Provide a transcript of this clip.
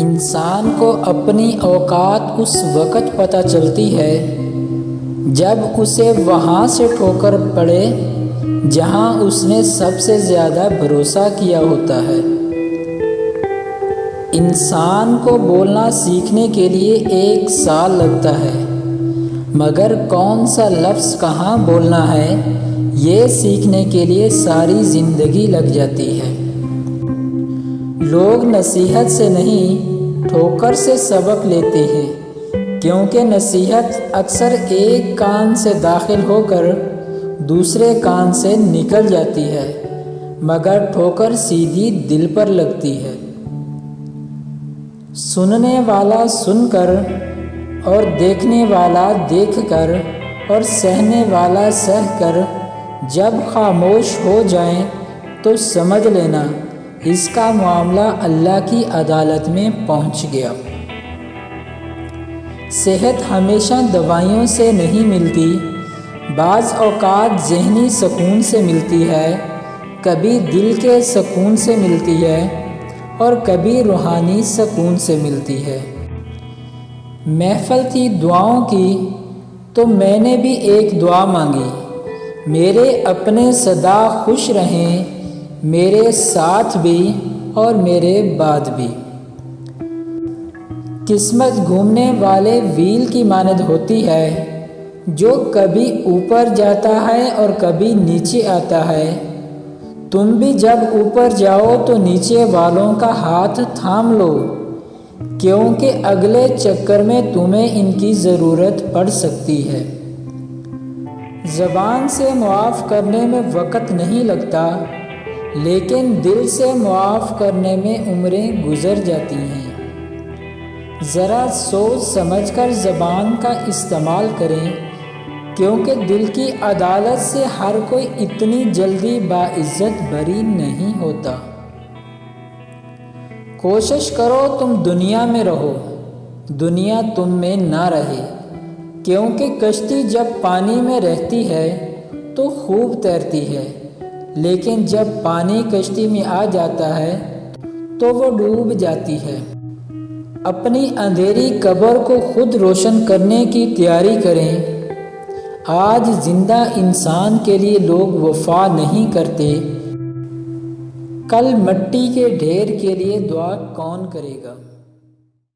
انسان کو اپنی اوقات اس وقت پتہ چلتی ہے جب اسے وہاں سے ٹھوکر پڑے جہاں اس نے سب سے زیادہ بھروسہ کیا ہوتا ہے۔ انسان کو بولنا سیکھنے کے لیے 1 سال لگتا ہے، مگر کون سا لفظ کہاں بولنا ہے یہ سیکھنے کے لیے ساری زندگی لگ جاتی ہے۔ لوگ نصیحت سے نہیں ٹھوکر سے سبق لیتے ہیں، کیونکہ نصیحت اکثر ایک کان سے داخل ہو کر دوسرے کان سے نکل جاتی ہے، مگر ٹھوکر سیدھی دل پر لگتی ہے۔ سننے والا سن کر اور دیکھنے والا دیکھ کر اور سہنے والا سہ کر جب خاموش ہو جائیں تو سمجھ لینا اس کا معاملہ اللہ کی عدالت میں پہنچ گیا۔ صحت ہمیشہ دوائیوں سے نہیں ملتی، بعض اوقات ذہنی سکون سے ملتی ہے، کبھی دل کے سکون سے ملتی ہے اور کبھی روحانی سکون سے ملتی ہے۔ محفل تھی دعاؤں کی تو میں نے بھی ایک دعا مانگی، میرے اپنے سدا خوش رہیں، میرے ساتھ بھی اور میرے بعد بھی۔ قسمت گھومنے والے وہیل کی مانند ہوتی ہے جو کبھی اوپر جاتا ہے اور کبھی نیچے آتا ہے۔ تم بھی جب اوپر جاؤ تو نیچے والوں کا ہاتھ تھام لو، کیونکہ اگلے چکر میں تمہیں ان کی ضرورت پڑ سکتی ہے۔ زبان سے معاف کرنے میں وقت نہیں لگتا، لیکن دل سے معاف کرنے میں عمریں گزر جاتی ہیں۔ ذرا سوچ سمجھ کر زبان کا استعمال کریں، کیونکہ دل کی عدالت سے ہر کوئی اتنی جلدی باعزت بری نہیں ہوتا۔ کوشش کرو تم دنیا میں رہو، دنیا تم میں نہ رہے، کیونکہ کشتی جب پانی میں رہتی ہے تو خوب تیرتی ہے، لیکن جب پانی کشتی میں آ جاتا ہے تو وہ ڈوب جاتی ہے۔ اپنی اندھیری قبر کو خود روشن کرنے کی تیاری کریں۔ آج زندہ انسان کے لیے لوگ وفا نہیں کرتے، کل مٹی کے ڈھیر کے لیے دعا کون کرے گا؟